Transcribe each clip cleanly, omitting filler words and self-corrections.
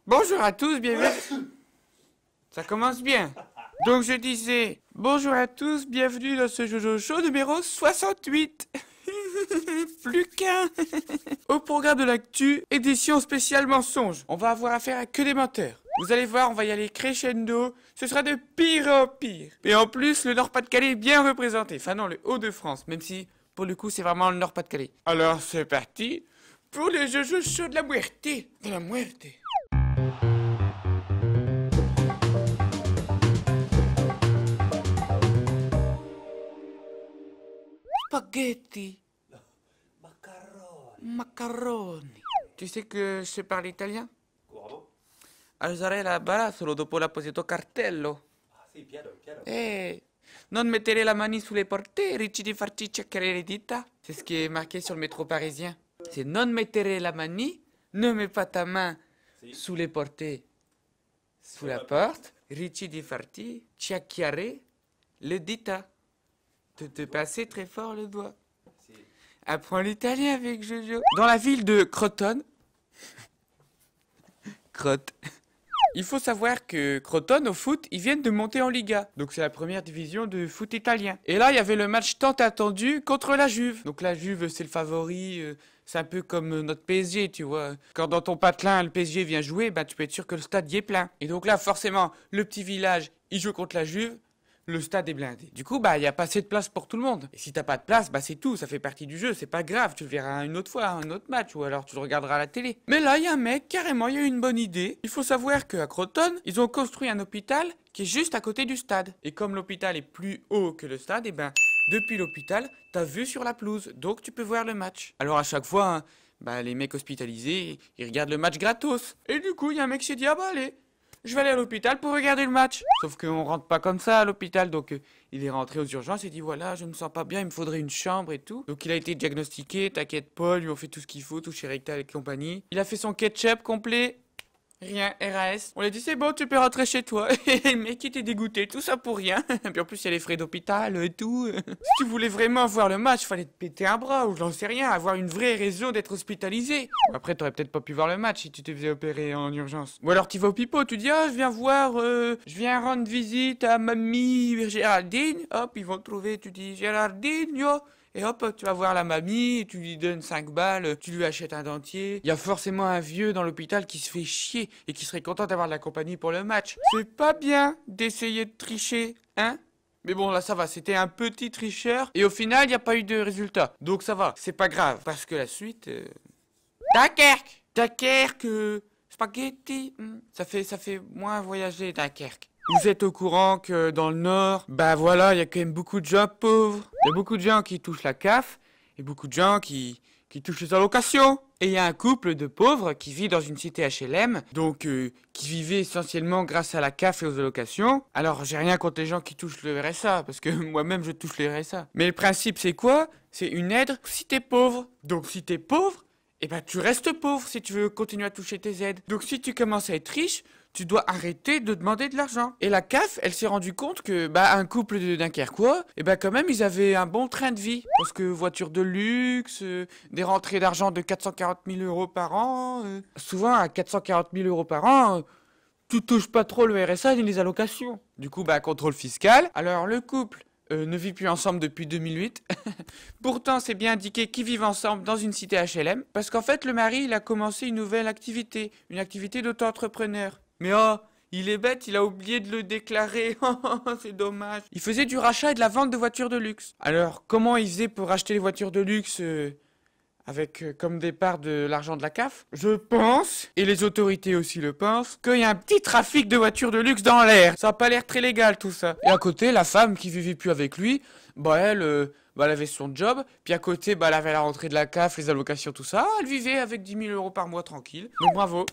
Bonjour à tous, bienvenue. Ça commence bien. Donc je disais, bonjour à tous, bienvenue dans ce Jojo Show numéro 68. Plus qu'un. Au programme de l'actu, édition spéciale mensonge. On va avoir affaire à que des menteurs. Vous allez voir, on va y aller crescendo. Ce sera de pire en pire. Et en plus, le Nord-Pas-de-Calais est bien représenté. Enfin non, le Hauts-de-France, même si pour le coup c'est vraiment le Nord-Pas-de-Calais. Alors c'est parti pour le Jojo Show de la muerte. De la muerte. Spaghetti. Macaroni. Tu sais que je sais parler italien? Couramment? Alzare la barra solo dopo l'apposito cartello. Ah sì, piano, piano. Non mettere la mani sulle porte, rischi di farci ciaccare le dita. C'est ce qui est marqué sur le métro parisien. C'est non mettere la mani, ne mets pas ta main Si. sous les portes, sous la porte, rischi di farti ciacchiare le dita. De te passer très fort le doigt. Si. Apprends l'italien avec Jojo. Dans la ville de Crotone. Crotte. Il faut savoir que Crotone, au foot, ils viennent de monter en Liga. Donc c'est la première division de foot italien. Et là, il y avait le match tant attendu contre la Juve. Donc la Juve, c'est le favori. C'est un peu comme notre PSG, tu vois. Quand dans ton patelin, le PSG vient jouer, bah, tu peux être sûr que le stade y est plein. Et donc là, forcément, le petit village, il joue contre la Juve. Le stade est blindé. Du coup, bah, il n'y a pas assez de place pour tout le monde. Et si t'as pas de place, bah, c'est tout, ça fait partie du jeu, c'est pas grave, tu le verras une autre fois, un autre match, ou alors tu le regarderas à la télé. Mais là, il y a un mec, carrément, il y a eu une bonne idée. Il faut savoir qu'à Crotone, ils ont construit un hôpital qui est juste à côté du stade. Et comme l'hôpital est plus haut que le stade, et ben, depuis l'hôpital, t'as vue sur la pelouse, donc tu peux voir le match. Alors à chaque fois, hein, bah, les mecs hospitalisés, ils regardent le match gratos. Et du coup, il y a un mec qui s'est dit, ah bah allez, je vais aller à l'hôpital pour regarder le match. Sauf qu'on rentre pas comme ça à l'hôpital, donc il est rentré aux urgences et dit voilà, je me sens pas bien, il me faudrait une chambre et tout. Donc il a été diagnostiqué, t'inquiète pas, lui on fait tout ce qu'il faut, toucher rectal et compagnie. Il a fait son ketchup complet. Rien, RAS. On lui a dit c'est bon, tu peux rentrer chez toi. Et le mec était dégoûté, tout ça pour rien. Puis en plus il y a les frais d'hôpital et tout. Si tu voulais vraiment voir le match, fallait te péter un bras ou j'en sais rien, avoir une vraie raison d'être hospitalisé. Après t'aurais peut-être pas pu voir le match si tu te faisais opérer en urgence. Ou alors tu vas au pipeau, tu dis ah je viens voir, je viens rendre visite à mamie Géraldine. Hop, ils vont te trouver, tu dis Géraldine, yo. Et hop, tu vas voir la mamie, tu lui donnes 5 balles, tu lui achètes un dentier. Il y a forcément un vieux dans l'hôpital qui se fait chier et qui serait content d'avoir de la compagnie pour le match. C'est pas bien d'essayer de tricher, hein? Mais bon, là ça va, c'était un petit tricheur et au final, il n'y a pas eu de résultat. Donc ça va, c'est pas grave, parce que la suite... Dunkerque! Dunkerque, spaghetti, ça fait moins voyager Dunkerque. Vous êtes au courant que dans le Nord, bah voilà, il y a quand même beaucoup de gens pauvres. Il y a beaucoup de gens qui touchent la CAF et beaucoup de gens qui touchent les allocations. Et il y a un couple de pauvres qui vit dans une cité HLM, donc qui vivait essentiellement grâce à la CAF et aux allocations. Alors j'ai rien contre les gens qui touchent le RSA, parce que moi-même je touche le RSA. Mais le principe c'est quoi? C'est une aide si t'es pauvre. Donc si t'es pauvre, eh ben tu restes pauvre si tu veux continuer à toucher tes aides. Donc si tu commences à être riche, tu dois arrêter de demander de l'argent. Et la CAF, elle s'est rendue compte que, bah, un couple de Dunkerquois, et bah, quand même, ils avaient un bon train de vie. Parce que voiture de luxe, des rentrées d'argent de 440 000 euros par an. Souvent, à 440 000 euros par an, tu touches pas trop le RSA ni les allocations. Du coup, bah, contrôle fiscal. Alors, le couple ne vit plus ensemble depuis 2008. Pourtant, c'est bien indiqué qu'ils vivent ensemble dans une cité HLM. Parce qu'en fait, le mari, il a commencé une nouvelle activité. Une activité d'auto-entrepreneur. Mais oh, il est bête, il a oublié de le déclarer. C'est dommage. Il faisait du rachat et de la vente de voitures de luxe. Alors, comment il faisait pour acheter les voitures de luxe avec comme départ de l'argent de la CAF? Je pense, et les autorités aussi le pensent, qu'il y a un petit trafic de voitures de luxe dans l'air. Ça a pas l'air très légal tout ça. Et à côté, la femme qui vivait plus avec lui, bah elle... bah, elle avait son job, puis à côté, bah, elle avait la rentrée de la CAF, les allocations, tout ça. Elle vivait avec 10 000 euros par mois tranquille. Donc bravo.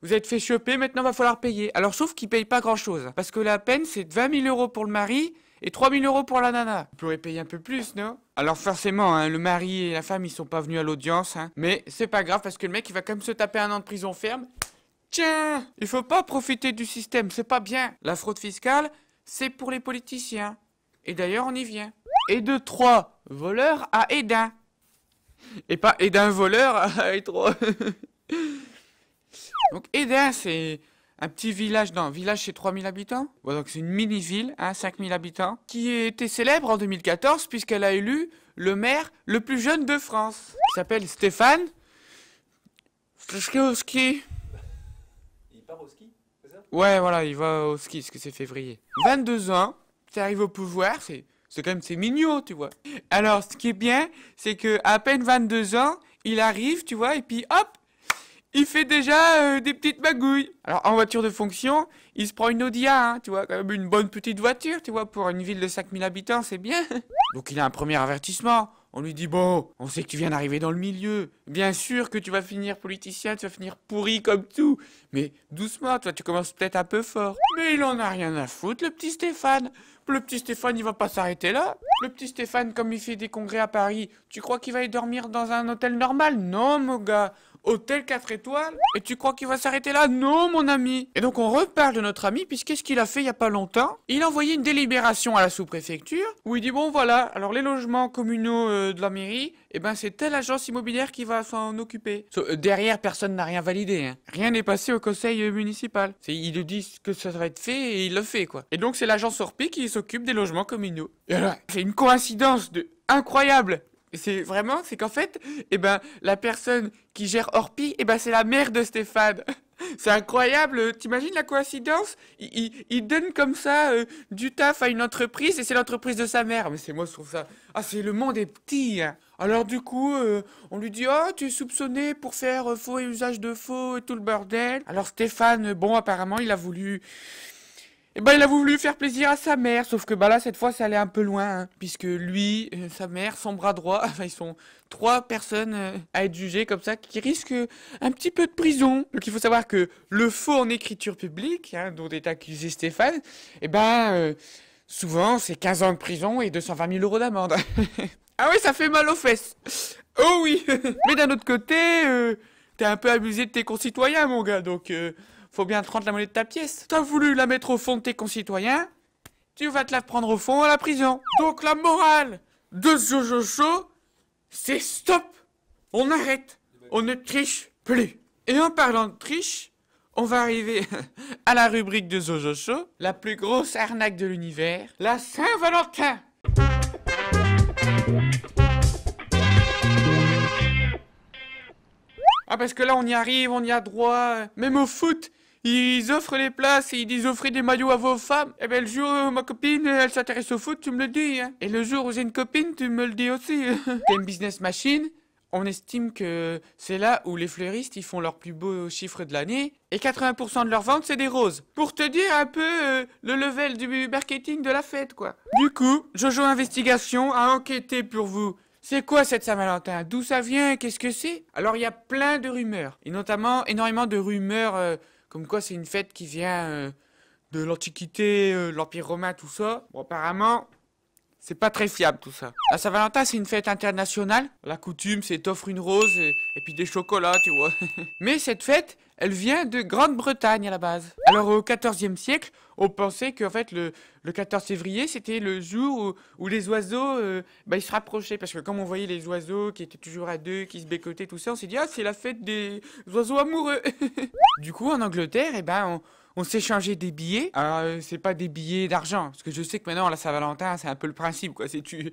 Vous êtes fait choper, maintenant va falloir payer. Alors sauf qu'ils payent pas grand chose. Parce que la peine c'est 20 000 euros pour le mari et 3 000 euros pour la nana. Vous pourrez payer un peu plus, non? Alors forcément, hein, le mari et la femme ils sont pas venus à l'audience. Hein. Mais c'est pas grave parce que le mec il va quand même se taper 1 an de prison ferme. Tiens, il faut pas profiter du système, c'est pas bien. La fraude fiscale, c'est pour les politiciens. Et d'ailleurs on y vient. Et de 3 voleurs à Edin. Et pas Edin voleur à Edro. Donc Hesdin, c'est un petit village, non, village c'est 3000 habitants. Bon, donc c'est une mini-ville, hein, 5000 habitants, qui était célèbre en 2014 puisqu'elle a élu le maire le plus jeune de France. Il s'appelle Stéphane Flischkowski. Il part au ski, c'est ça? Ouais, voilà, il va au ski, parce que c'est février. 22 ans, tu arrives au pouvoir, c'est quand même, c'est mignon, tu vois. Alors, ce qui est bien, c'est que à peine 22 ans, il arrive, tu vois, et puis hop, il fait déjà des petites magouilles. Alors, en voiture de fonction, il se prend une Audi A, hein, tu vois, quand même une bonne petite voiture, tu vois, pour une ville de 5000 habitants, c'est bien. Donc, il a un premier avertissement. On lui dit, bon, on sait que tu viens d'arriver dans le milieu. Bien sûr que tu vas finir politicien, tu vas finir pourri comme tout. Mais doucement, toi, tu commences peut-être un peu fort. Mais il en a rien à foutre, le petit Stéphane. Le petit Stéphane, il va pas s'arrêter là. Le petit Stéphane, comme il fait des congrès à Paris, tu crois qu'il va y dormir dans un hôtel normal? Non, mon gars. Hôtel 4 étoiles? Et tu crois qu'il va s'arrêter là? Non, mon ami. Et donc, on reparle de notre ami, puisqu'est-ce qu'il a fait il y a pas longtemps? Il a envoyé une délibération à la sous-préfecture, où il dit, bon, voilà, alors les logements communaux de la mairie, eh ben, c'est telle agence immobilière qui va s'en occuper. Derrière, personne n'a rien validé, hein. Rien n'est passé au conseil municipal. Ils lui disent que ça va être fait et il le fait, quoi. Et donc, c'est l'agence Orpi qui s'occupe des logements communaux. Et alors, c'est une coïncidence incroyable. C'est qu'en fait, eh ben, la personne qui gère Orpi, eh ben, c'est la mère de Stéphane. C'est incroyable, t'imagines la coïncidence? Il donne comme ça du taf à une entreprise et c'est l'entreprise de sa mère. Mais moi je trouve ça... Ah, c'est le monde est petit, hein. Alors du coup, on lui dit, oh, tu es soupçonné pour faire faux et usage de faux et tout le bordel. Alors Stéphane, bon, apparemment, il a voulu faire plaisir à sa mère, sauf que là, cette fois, ça allait un peu loin, hein, puisque lui, sa mère, son bras droit, enfin, ils sont 3 personnes à être jugées comme ça, qui risquent un petit peu de prison. Donc, il faut savoir que le faux en écriture publique, hein, dont est accusé Stéphane, souvent, c'est 15 ans de prison et 220 000 euros d'amende. Ah oui, ça fait mal aux fesses. Oh oui. Mais d'un autre côté, t'es un peu abusé de tes concitoyens, mon gars, donc... faut bien te rendre la monnaie de ta pièce. T'as voulu la mettre au fond de tes concitoyens, tu vas te la prendre au fond à la prison. Donc la morale de Jojo Show, c'est stop. On arrête. On ne triche plus. Et en parlant de triche, on va arriver à la rubrique de Jojo Show, la plus grosse arnaque de l'univers, la Saint-Valentin. Ah, parce que là, on y arrive, on y a droit. Même au foot, ils offrent les places et ils disent offrez des maillots à vos femmes. Eh ben, le jour où ma copine, elle s'intéresse au foot, tu me le dis, hein. Et le jour où j'ai une copine, tu me le dis aussi. T'es une business machine. On estime que c'est là où les fleuristes, ils font leur plus beau chiffre de l'année. Et 80% de leurs ventes, c'est des roses. Pour te dire un peu le level du marketing de la fête, quoi. Du coup, Jojo Investigation a enquêté pour vous. C'est quoi cette Saint-Valentin? D'où ça vient? Qu'est-ce que c'est? Alors, il y a plein de rumeurs. Et notamment, énormément de rumeurs comme quoi c'est une fête qui vient de l'Antiquité, l'Empire romain, tout ça. Bon, apparemment, c'est pas très fiable tout ça. La Saint-Valentin, c'est une fête internationale. La coutume, c'est t'offres une rose et puis des chocolats, tu vois. Mais cette fête, elle vient de Grande-Bretagne à la base. Alors au XIVe siècle, on pensait qu'en fait le 14 février, c'était le jour où les oiseaux, ils se rapprochaient. Parce que comme on voyait les oiseaux qui étaient toujours à deux, qui se bécotaient, tout ça, on s'est dit, ah, c'est la fête des oiseaux amoureux. Du coup, en Angleterre, on s'échangeait des billets. Alors, c'est pas des billets d'argent. Parce que je sais que maintenant, la Saint-Valentin, c'est un peu le principe, quoi. C'est tu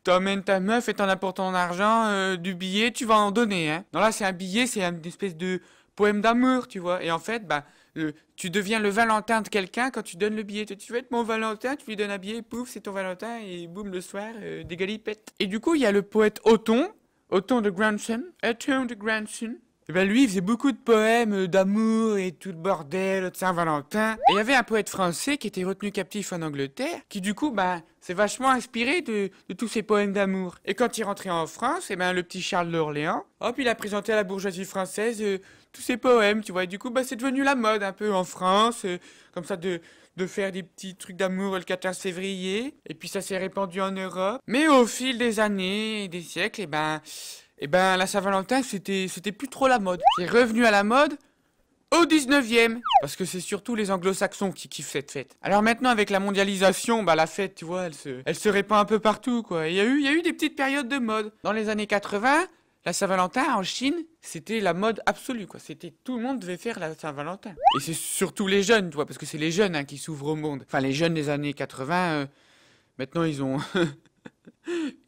t'emmènes ta meuf et t'en apportes ton argent, du billet, tu vas en donner, hein. Non, là, c'est un billet, c'est une espèce de poème d'amour, tu vois. Et en fait, tu deviens le Valentin de quelqu'un quand tu donnes le billet. Tu veux être mon Valentin, tu lui donnes un billet, pouf, c'est ton Valentin, et boum, le soir, des galipettes. Et du coup, il y a le poète Othon de Granson. Et lui, il faisait beaucoup de poèmes d'amour et tout le bordel de Saint-Valentin. Et il y avait un poète français qui était retenu captif en Angleterre, qui du coup, s'est vachement inspiré de tous ces poèmes d'amour. Et quand il rentrait en France, le petit Charles d'Orléans, hop, il a présenté à la bourgeoisie française tous ces poèmes, tu vois. Et du coup, c'est devenu la mode un peu en France, comme ça de faire des petits trucs d'amour le 14 février. Et puis ça s'est répandu en Europe. Mais au fil des années et des siècles, la Saint-Valentin, c'était plus trop la mode. C'est revenu à la mode au 19e. Parce que c'est surtout les anglo-saxons qui kiffent cette fête. Alors maintenant, avec la mondialisation, la fête, tu vois, elle se répand un peu partout, quoi. Il y a eu des petites périodes de mode. Dans les années 80, La Saint-Valentin en Chine, c'était la mode absolue, quoi. C'était tout le monde devait faire la Saint-Valentin. Et c'est surtout les jeunes, tu vois, parce que c'est les jeunes hein, qui s'ouvrent au monde. Enfin, les jeunes des années 80, maintenant ils ont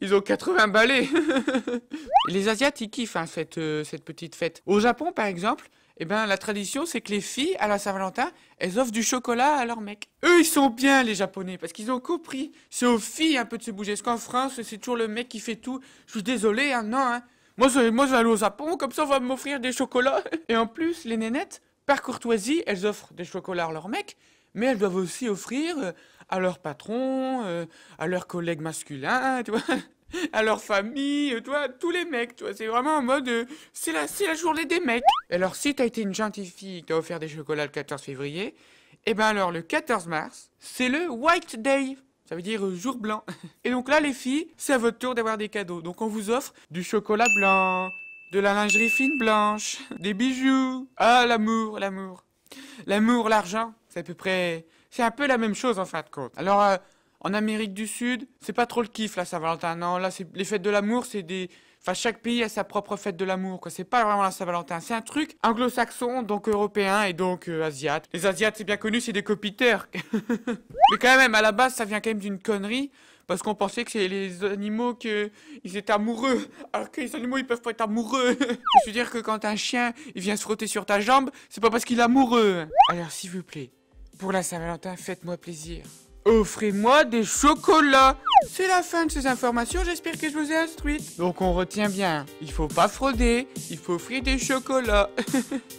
ils ont 80 balais. Et les Asiates, ils kiffent hein, cette petite fête. Au Japon, par exemple, eh ben, la tradition, c'est que les filles, à la Saint-Valentin, elles offrent du chocolat à leurs mecs. Eux, ils sont bien, les Japonais, parce qu'ils ont compris. C'est aux filles un peu de se bouger. Parce qu'en France, c'est toujours le mec qui fait tout. Je suis désolé, hein, non, hein. Moi, je vais aller au Japon, comme ça, on va m'offrir des chocolats. Et en plus, les nénettes, par courtoisie, elles offrent des chocolats à leurs mecs, mais elles doivent aussi offrir à leur patron, à leurs collègues masculins, tu vois. À leur famille, tu vois, tous les mecs, tu vois, c'est vraiment en mode, c'est la journée des mecs. Alors, si t'as été une gentille fille, t'as offert des chocolats le 14 février, et ben alors, le 14 mars, c'est le White Day, ça veut dire jour blanc. Et donc là, les filles, c'est à votre tour d'avoir des cadeaux. Donc, on vous offre du chocolat blanc, de la lingerie fine blanche, des bijoux. Ah, l'amour, l'amour. L'amour, l'argent, c'est à peu près, c'est un peu la même chose en fin de compte. Alors, en Amérique du Sud, c'est pas trop le kiff, là, Saint-Valentin. Non, là, c'est les fêtes de l'amour, c'est des... Enfin, chaque pays a sa propre fête de l'amour, quoi. C'est pas vraiment la Saint-Valentin. C'est un truc anglo-saxon, donc européen et donc asiate. Les Asiates, c'est bien connu, c'est des copiteurs. Mais quand même, à la base, ça vient quand même d'une connerie. Parce qu'on pensait que c'est les animaux ils étaient amoureux. Alors que les animaux, ils peuvent pas être amoureux. Je veux dire que quand un chien, il vient se frotter sur ta jambe, c'est pas parce qu'il est amoureux. Alors, s'il vous plaît, pour la Saint-Valentin, faites-moi plaisir. Offrez-moi des chocolats. C'est la fin de ces informations, j'espère que je vous ai instruite. Donc on retient bien, il faut pas frauder, il faut offrir des chocolats.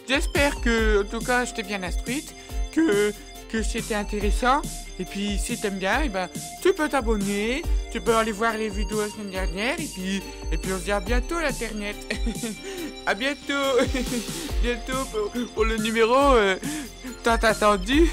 J'espère que, en tout cas, je t'ai bien instruite, que c'était intéressant. Et puis si t'aimes bien, eh ben, tu peux t'abonner, tu peux aller voir les vidéos la semaine dernière. Et puis on se dit à bientôt l'internet. À bientôt. Bientôt pour le numéro tant attendu.